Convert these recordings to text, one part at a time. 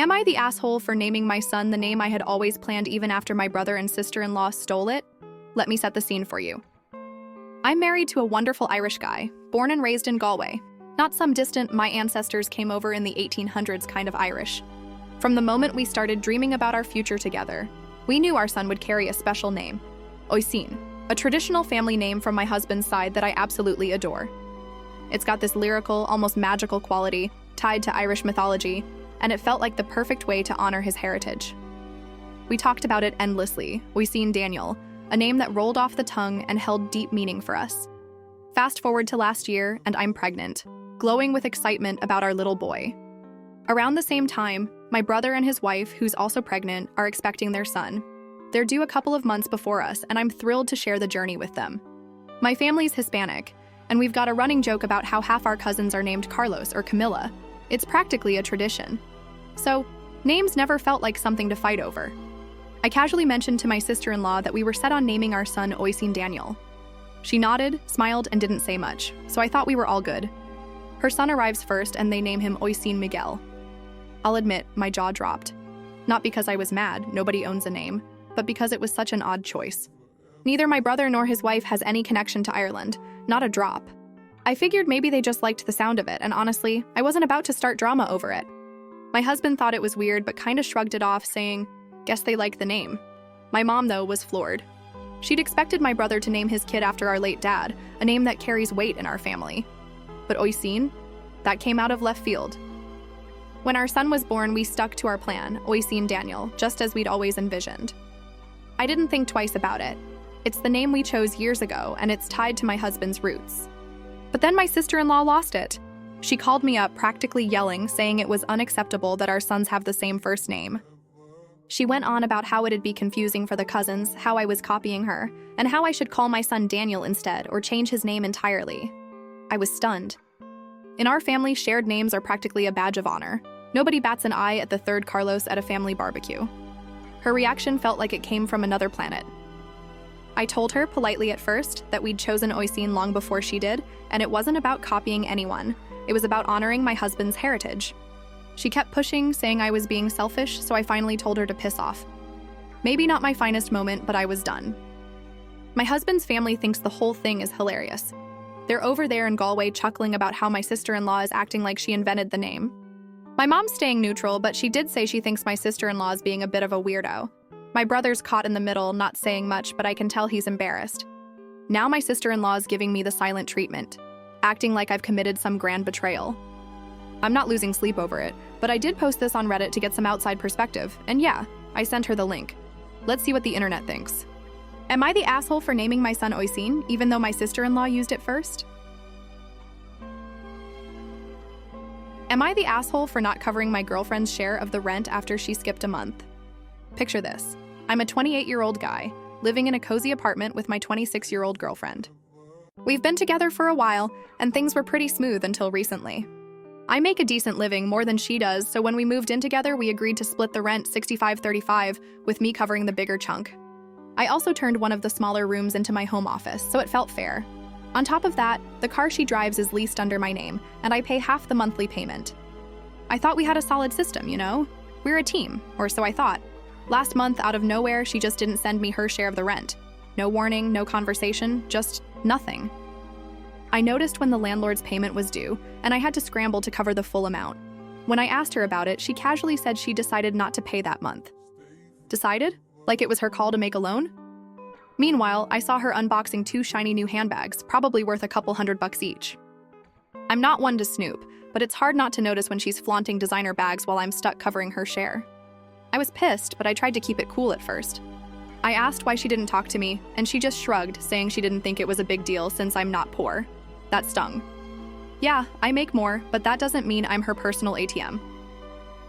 Am I the asshole for naming my son the name I had always planned even after my brother and sister-in-law stole it? Let me set the scene for you. I'm married to a wonderful Irish guy, born and raised in Galway. Not some distant, my ancestors came over in the 1800s kind of Irish. From the moment we started dreaming about our future together, we knew our son would carry a special name, Oisin, a traditional family name from my husband's side that I absolutely adore. It's got this lyrical, almost magical quality, tied to Irish mythology, and it felt like the perfect way to honor his heritage. We talked about it endlessly, Oisin Daniel, a name that rolled off the tongue and held deep meaning for us. Fast forward to last year, and I'm pregnant, glowing with excitement about our little boy. Around the same time, my brother and his wife, who's also pregnant, are expecting their son. They're due a couple of months before us, and I'm thrilled to share the journey with them. My family's Hispanic, and we've got a running joke about how half our cousins are named Carlos or Camilla. It's practically a tradition. So, names never felt like something to fight over. I casually mentioned to my sister-in-law that we were set on naming our son Oisin Daniel. She nodded, smiled, and didn't say much, so I thought we were all good. Her son arrives first, and they name him Oisin Miguel. I'll admit, my jaw dropped. Not because I was mad, nobody owns a name, but because it was such an odd choice. Neither my brother nor his wife has any connection to Ireland, not a drop. I figured maybe they just liked the sound of it, and honestly, I wasn't about to start drama over it. My husband thought it was weird, but kinda shrugged it off, saying, "Guess they like the name." My mom, though, was floored. She'd expected my brother to name his kid after our late dad, a name that carries weight in our family. But Oisin? That came out of left field. When our son was born, we stuck to our plan, Oisin Daniel, just as we'd always envisioned. I didn't think twice about it. It's the name we chose years ago, and it's tied to my husband's roots. But then my sister-in-law lost it. She called me up, practically yelling, saying it was unacceptable that our sons have the same first name. She went on about how it'd be confusing for the cousins, how I was copying her, and how I should call my son Daniel instead or change his name entirely. I was stunned. In our family, shared names are practically a badge of honor. Nobody bats an eye at the third Carlos at a family barbecue. Her reaction felt like it came from another planet. I told her, politely at first, that we'd chosen Oisin long before she did, and it wasn't about copying anyone. It was about honoring my husband's heritage. She kept pushing, saying I was being selfish, so I finally told her to piss off. Maybe not my finest moment, but I was done. My husband's family thinks the whole thing is hilarious. They're over there in Galway chuckling about how my sister-in-law is acting like she invented the name. My mom's staying neutral, but she did say she thinks my sister-in-law is being a bit of a weirdo. My brother's caught in the middle, not saying much, but I can tell he's embarrassed. Now my sister-in-law is giving me the silent treatment, acting like I've committed some grand betrayal. I'm not losing sleep over it, but I did post this on Reddit to get some outside perspective, and yeah, I sent her the link. Let's see what the internet thinks. Am I the asshole for naming my son Oisin, even though my sister-in-law used it first? Am I the asshole for not covering my girlfriend's share of the rent after she skipped a month? Picture this. I'm a 28-year-old guy, living in a cozy apartment with my 26-year-old girlfriend. We've been together for a while, and things were pretty smooth until recently. I make a decent living, more than she does, so when we moved in together, we agreed to split the rent 65-35, with me covering the bigger chunk. I also turned one of the smaller rooms into my home office, so it felt fair. On top of that, the car she drives is leased under my name, and I pay half the monthly payment. I thought we had a solid system, you know? We're a team, or so I thought. Last month, out of nowhere, she just didn't send me her share of the rent. No warning, no conversation, just nothing. I noticed when the landlord's payment was due, and I had to scramble to cover the full amount. When I asked her about it, she casually said she decided not to pay that month. Decided? Like it was her call to make a loan? Meanwhile, I saw her unboxing 2 shiny new handbags, probably worth a couple $100 each. I'm not one to snoop, but it's hard not to notice when she's flaunting designer bags while I'm stuck covering her share. I was pissed, but I tried to keep it cool at first. I asked why she didn't talk to me, and she just shrugged, saying she didn't think it was a big deal since I'm not poor. That stung. Yeah, I make more, but that doesn't mean I'm her personal ATM.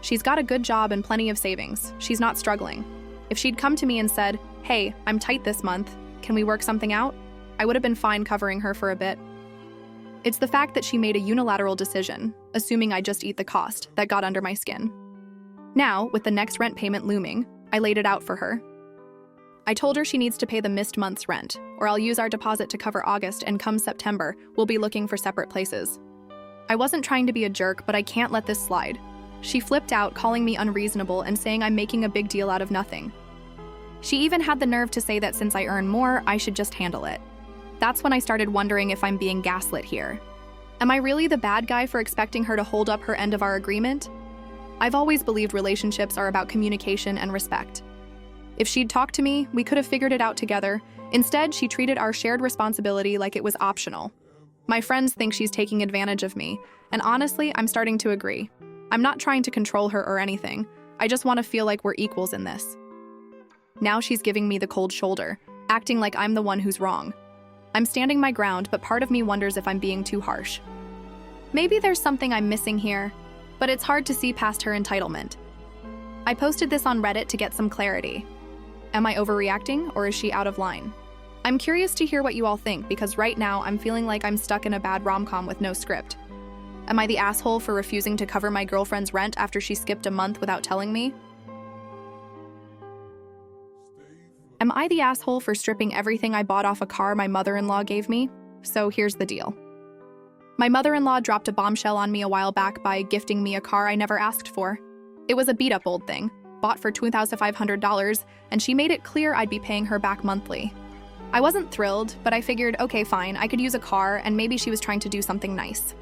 She's got a good job and plenty of savings. She's not struggling. If she'd come to me and said, "Hey, I'm tight this month, can we work something out?" I would have been fine covering her for a bit. It's the fact that she made a unilateral decision, assuming I just eat the cost, that got under my skin. Now, with the next rent payment looming, I laid it out for her. I told her she needs to pay the missed month's rent, or I'll use our deposit to cover August, and come September, we'll be looking for separate places. I wasn't trying to be a jerk, but I can't let this slide. She flipped out, calling me unreasonable and saying I'm making a big deal out of nothing. She even had the nerve to say that since I earn more, I should just handle it. That's when I started wondering if I'm being gaslit here. Am I really the bad guy for expecting her to hold up her end of our agreement? I've always believed relationships are about communication and respect. If she'd talked to me, we could have figured it out together. Instead, she treated our shared responsibility like it was optional. My friends think she's taking advantage of me, and honestly, I'm starting to agree. I'm not trying to control her or anything. I just want to feel like we're equals in this. Now she's giving me the cold shoulder, acting like I'm the one who's wrong. I'm standing my ground, but part of me wonders if I'm being too harsh. Maybe there's something I'm missing here, but it's hard to see past her entitlement. I posted this on Reddit to get some clarity. Am I overreacting, or is she out of line? I'm curious to hear what you all think, because right now I'm feeling like I'm stuck in a bad rom-com with no script. Am I the asshole for refusing to cover my girlfriend's rent after she skipped a month without telling me? Am I the asshole for stripping everything I bought off a car my mother-in-law gave me? So here's the deal. My mother-in-law dropped a bombshell on me a while back by gifting me a car I never asked for. It was a beat-up old thing, bought for $2,500, and she made it clear I'd be paying her back monthly. I wasn't thrilled, but I figured, okay, fine, I could use a car, and maybe she was trying to do something nice.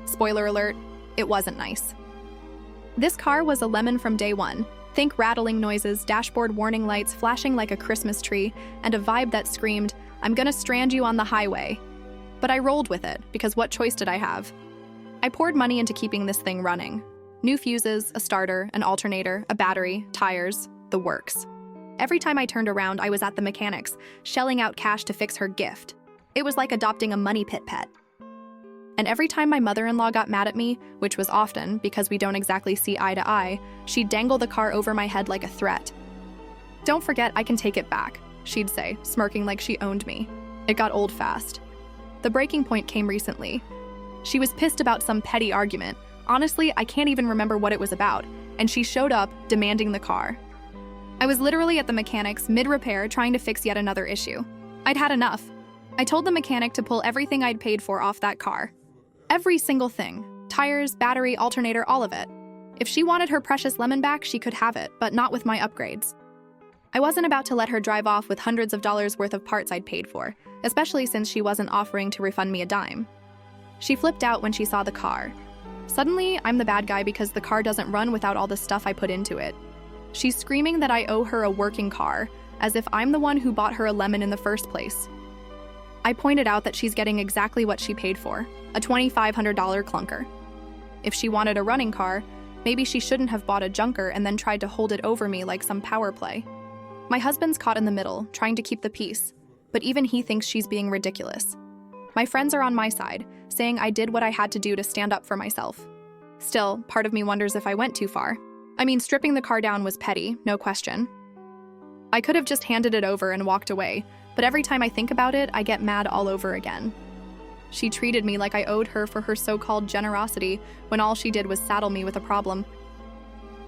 Spoiler alert, it wasn't nice. This car was a lemon from day one. Think rattling noises, dashboard warning lights flashing like a Christmas tree, and a vibe that screamed, I'm gonna strand you on the highway. But I rolled with it, because what choice did I have? I poured money into keeping this thing running. New fuses, a starter, an alternator, a battery, tires, the works. Every time I turned around, I was at the mechanics, shelling out cash to fix her gift. It was like adopting a money pit pet. And every time my mother-in-law got mad at me, which was often because we don't exactly see eye to eye, she'd dangle the car over my head like a threat. Don't forget, I can take it back, she'd say, smirking like she owned me. It got old fast. The breaking point came recently. She was pissed about some petty argument. Honestly, I can't even remember what it was about, and she showed up, demanding the car. I was literally at the mechanics, mid-repair, trying to fix yet another issue. I'd had enough. I told the mechanic to pull everything I'd paid for off that car. Every single thing. Tires, battery, alternator, all of it. If she wanted her precious lemon back, she could have it, but not with my upgrades. I wasn't about to let her drive off with hundreds of dollars worth of parts I'd paid for, especially since she wasn't offering to refund me a dime. She flipped out when she saw the car. Suddenly, I'm the bad guy because the car doesn't run without all the stuff I put into it. She's screaming that I owe her a working car, as if I'm the one who bought her a lemon in the first place. I pointed out that she's getting exactly what she paid for, a $2,500 clunker. If she wanted a running car, maybe she shouldn't have bought a junker and then tried to hold it over me like some power play. My husband's caught in the middle, trying to keep the peace, but even he thinks she's being ridiculous. My friends are on my side, saying I did what I had to do to stand up for myself. Still, part of me wonders if I went too far. I mean, stripping the car down was petty, no question. I could have just handed it over and walked away, but every time I think about it, I get mad all over again. She treated me like I owed her for her so-called generosity when all she did was saddle me with a problem.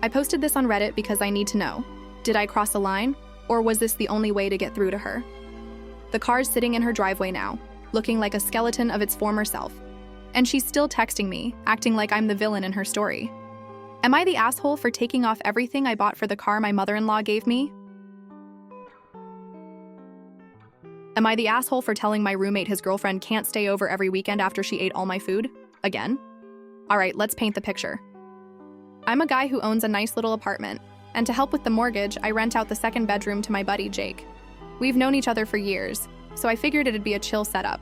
I posted this on Reddit because I need to know. Did I cross a line, or was this the only way to get through to her? The car's sitting in her driveway now, looking like a skeleton of its former self. And she's still texting me, acting like I'm the villain in her story. Am I the asshole for taking off everything I bought for the car my mother-in-law gave me? Am I the asshole for telling my roommate his girlfriend can't stay over every weekend after she ate all my food? Again? Alright, let's paint the picture. I'm a guy who owns a nice little apartment, and to help with the mortgage, I rent out the second bedroom to my buddy Jake. We've known each other for years, so I figured it'd be a chill setup.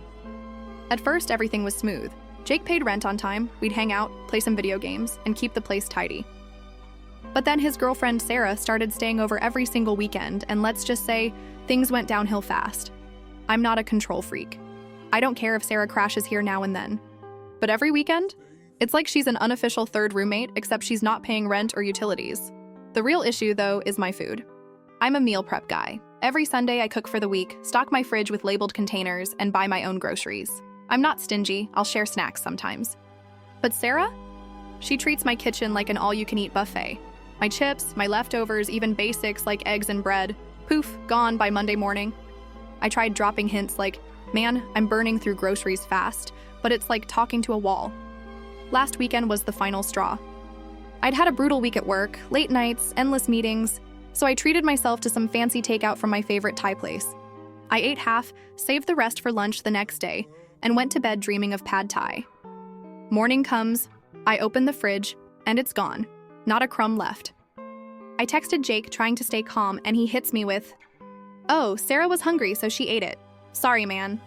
At first, everything was smooth. Jake paid rent on time, we'd hang out, play some video games, and keep the place tidy. But then his girlfriend Sarah started staying over every single weekend, and let's just say, things went downhill fast. I'm not a control freak. I don't care if Sarah crashes here now and then. But every weekend? It's like she's an unofficial third roommate, except she's not paying rent or utilities. The real issue, though, is my food. I'm a meal prep guy. Every Sunday I cook for the week, stock my fridge with labeled containers, and buy my own groceries. I'm not stingy, I'll share snacks sometimes. But Sarah? She treats my kitchen like an all-you-can-eat buffet. My chips, my leftovers, even basics like eggs and bread, poof, gone by Monday morning. I tried dropping hints like, man, I'm burning through groceries fast, but it's like talking to a wall. Last weekend was the final straw. I'd had a brutal week at work, late nights, endless meetings, so I treated myself to some fancy takeout from my favorite Thai place. I ate half, saved the rest for lunch the next day, and went to bed dreaming of pad thai. Morning comes, I open the fridge, and it's gone. Not a crumb left. I texted Jake trying to stay calm, and he hits me with, "Oh, Sarah was hungry, so she ate it. Sorry, man."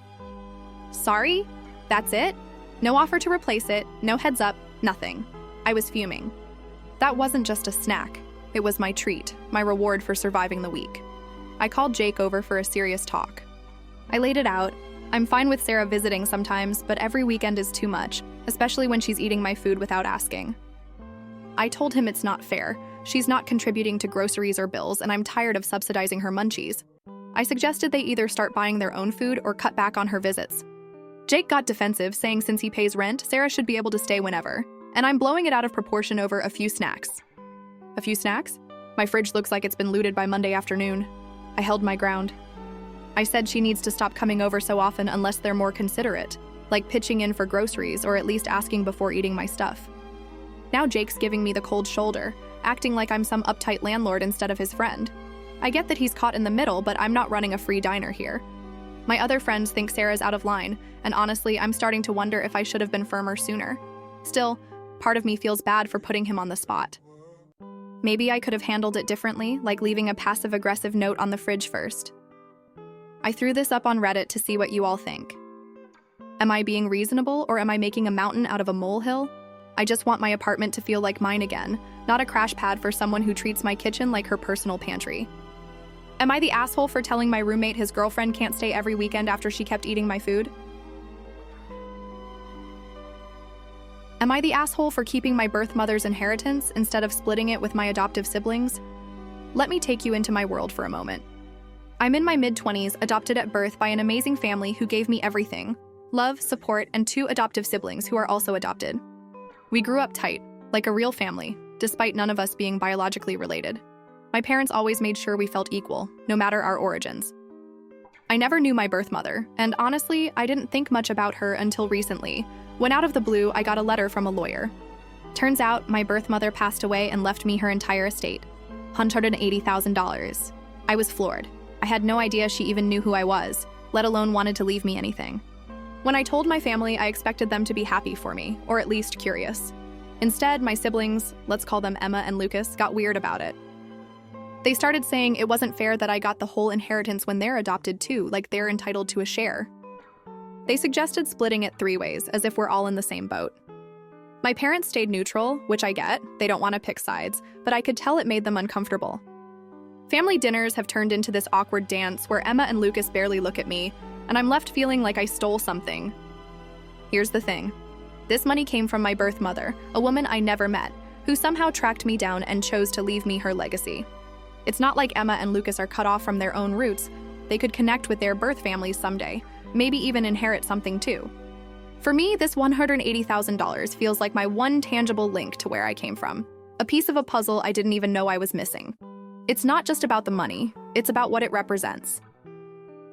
Sorry? That's it? No offer to replace it, no heads up, nothing. I was fuming. That wasn't just a snack. It was my treat, my reward for surviving the week. I called Jake over for a serious talk. I laid it out. I'm fine with Sarah visiting sometimes, but every weekend is too much, especially when she's eating my food without asking. I told him it's not fair. She's not contributing to groceries or bills, and I'm tired of subsidizing her munchies. I suggested they either start buying their own food or cut back on her visits. Jake got defensive, saying since he pays rent, Sarah should be able to stay whenever, and I'm blowing it out of proportion over a few snacks. A few snacks? My fridge looks like it's been looted by Monday afternoon. I held my ground. I said she needs to stop coming over so often unless they're more considerate, like pitching in for groceries or at least asking before eating my stuff. Now Jake's giving me the cold shoulder, acting like I'm some uptight landlord instead of his friend. I get that he's caught in the middle, but I'm not running a free diner here. My other friends think Sarah's out of line, and honestly, I'm starting to wonder if I should have been firmer sooner. Still, part of me feels bad for putting him on the spot. Maybe I could have handled it differently, like leaving a passive-aggressive note on the fridge first. I threw this up on Reddit to see what you all think. Am I being reasonable, or am I making a mountain out of a molehill? I just want my apartment to feel like mine again, not a crash pad for someone who treats my kitchen like her personal pantry. Am I the asshole for telling my roommate his girlfriend can't stay every weekend after she kept eating my food? Am I the asshole for keeping my birth mother's inheritance instead of splitting it with my adoptive siblings? Let me take you into my world for a moment. I'm in my mid-20s, adopted at birth by an amazing family who gave me everything: love, support, and 2 adoptive siblings who are also adopted. We grew up tight, like a real family, despite none of us being biologically related. My parents always made sure we felt equal, no matter our origins. I never knew my birth mother, and honestly, I didn't think much about her until recently, when out of the blue, I got a letter from a lawyer. Turns out, my birth mother passed away and left me her entire estate, $180,000. I was floored. I had no idea she even knew who I was, let alone wanted to leave me anything. When I told my family, I expected them to be happy for me, or at least curious. Instead, my siblings, let's call them Emma and Lucas, got weird about it. They started saying it wasn't fair that I got the whole inheritance when they're adopted too, like they're entitled to a share. They suggested splitting it 3 ways, as if we're all in the same boat. My parents stayed neutral, which I get, they don't want to pick sides, but I could tell it made them uncomfortable. Family dinners have turned into this awkward dance where Emma and Lucas barely look at me, and I'm left feeling like I stole something. Here's the thing. This money came from my birth mother, a woman I never met, who somehow tracked me down and chose to leave me her legacy. It's not like Emma and Lucas are cut off from their own roots. They could connect with their birth families someday, maybe even inherit something too. For me, this $180,000 feels like my one tangible link to where I came from, a piece of a puzzle I didn't even know I was missing. It's not just about the money, it's about what it represents.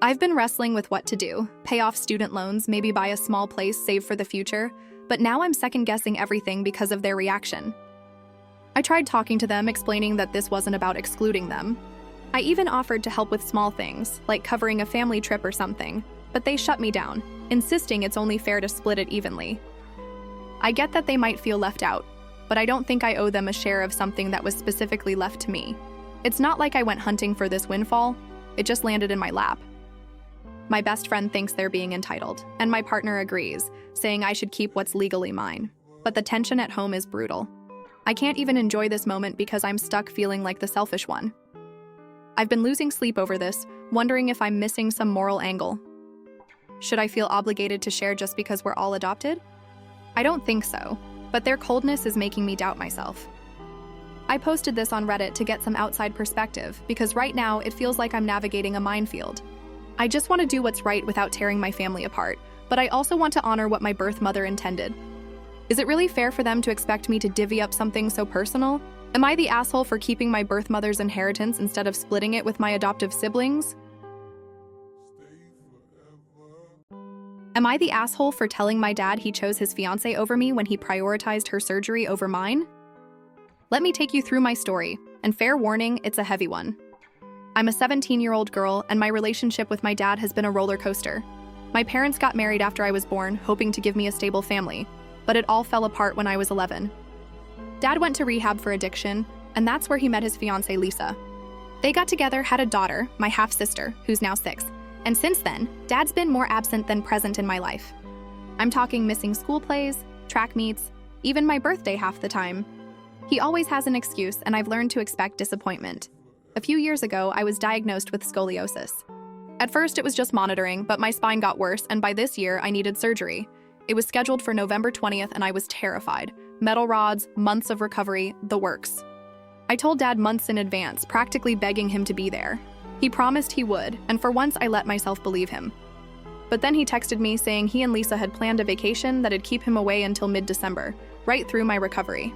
I've been wrestling with what to do, pay off student loans, maybe buy a small place, save for the future, but now I'm second-guessing everything because of their reaction. I tried talking to them, explaining that this wasn't about excluding them. I even offered to help with small things, like covering a family trip or something, but they shut me down, insisting it's only fair to split it evenly. I get that they might feel left out, but I don't think I owe them a share of something that was specifically left to me. It's not like I went hunting for this windfall, it just landed in my lap. My best friend thinks they're being entitled, and my partner agrees, saying I should keep what's legally mine. But the tension at home is brutal. I can't even enjoy this moment because I'm stuck feeling like the selfish one. I've been losing sleep over this, wondering if I'm missing some moral angle. Should I feel obligated to share just because we're all adopted? I don't think so, but their coldness is making me doubt myself. I posted this on Reddit to get some outside perspective because right now it feels like I'm navigating a minefield. I just want to do what's right without tearing my family apart, but I also want to honor what my birth mother intended. Is it really fair for them to expect me to divvy up something so personal? Am I the asshole for keeping my birth mother's inheritance instead of splitting it with my adoptive siblings? Am I the asshole for telling my dad he chose his fiancée over me when he prioritized her surgery over mine? Let me take you through my story, and fair warning, it's a heavy one. I'm a 17-year-old girl, and my relationship with my dad has been a roller coaster. My parents got married after I was born, hoping to give me a stable family, but it all fell apart when I was 11. Dad went to rehab for addiction, and that's where he met his fiancée, Lisa. They got together, had a daughter, my half-sister, who's now 6, and since then, Dad's been more absent than present in my life. I'm talking missing school plays, track meets, even my birthday half the time. He always has an excuse, and I've learned to expect disappointment. A few years ago, I was diagnosed with scoliosis. At first, it was just monitoring, but my spine got worse, and by this year, I needed surgery. It was scheduled for November 20th, and I was terrified. Metal rods, months of recovery, the works. I told Dad months in advance, practically begging him to be there. He promised he would, and for once I let myself believe him. But then he texted me saying he and Lisa had planned a vacation that'd keep him away until mid-December, right through my recovery.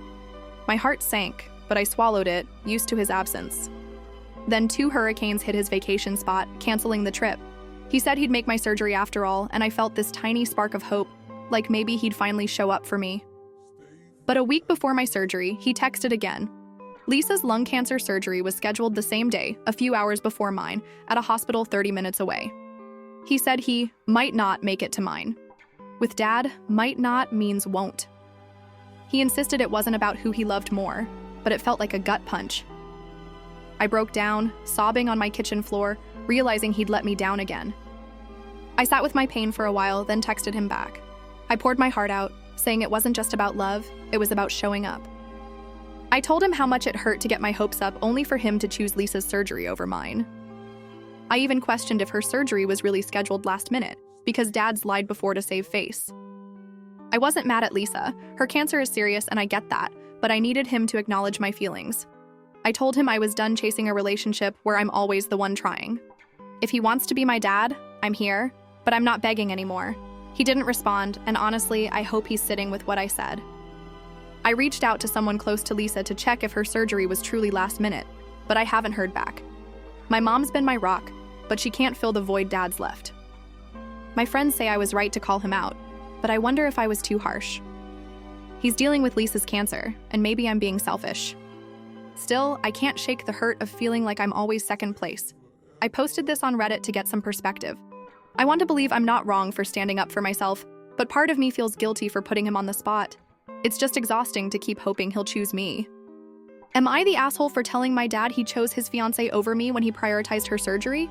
My heart sank, but I swallowed it, used to his absence. Then 2 hurricanes hit his vacation spot, canceling the trip. He said he'd make my surgery after all, and I felt this tiny spark of hope, like maybe he'd finally show up for me. But a week before my surgery, he texted again. Lisa's lung cancer surgery was scheduled the same day, a few hours before mine, at a hospital 30 minutes away. He said he might not make it to mine. With Dad, might not means won't. He insisted it wasn't about who he loved more, but it felt like a gut punch. I broke down, sobbing on my kitchen floor, realizing he'd let me down again. I sat with my pain for a while, then texted him back. I poured my heart out, saying it wasn't just about love, it was about showing up. I told him how much it hurt to get my hopes up only for him to choose Lisa's surgery over mine. I even questioned if her surgery was really scheduled last minute, because Dad's lied before to save face. I wasn't mad at Lisa. Her cancer is serious and I get that, but I needed him to acknowledge my feelings. I told him I was done chasing a relationship where I'm always the one trying. If he wants to be my dad, I'm here, but I'm not begging anymore. He didn't respond, and honestly, I hope he's sitting with what I said. I reached out to someone close to Lisa to check if her surgery was truly last minute, but I haven't heard back. My mom's been my rock, but she can't fill the void Dad's left. My friends say I was right to call him out, but I wonder if I was too harsh. He's dealing with Lisa's cancer, and maybe I'm being selfish. Still, I can't shake the hurt of feeling like I'm always second place. I posted this on Reddit to get some perspective. I want to believe I'm not wrong for standing up for myself, but part of me feels guilty for putting him on the spot. It's just exhausting to keep hoping he'll choose me. Am I the asshole for telling my dad he chose his fiancée over me when he prioritized her surgery?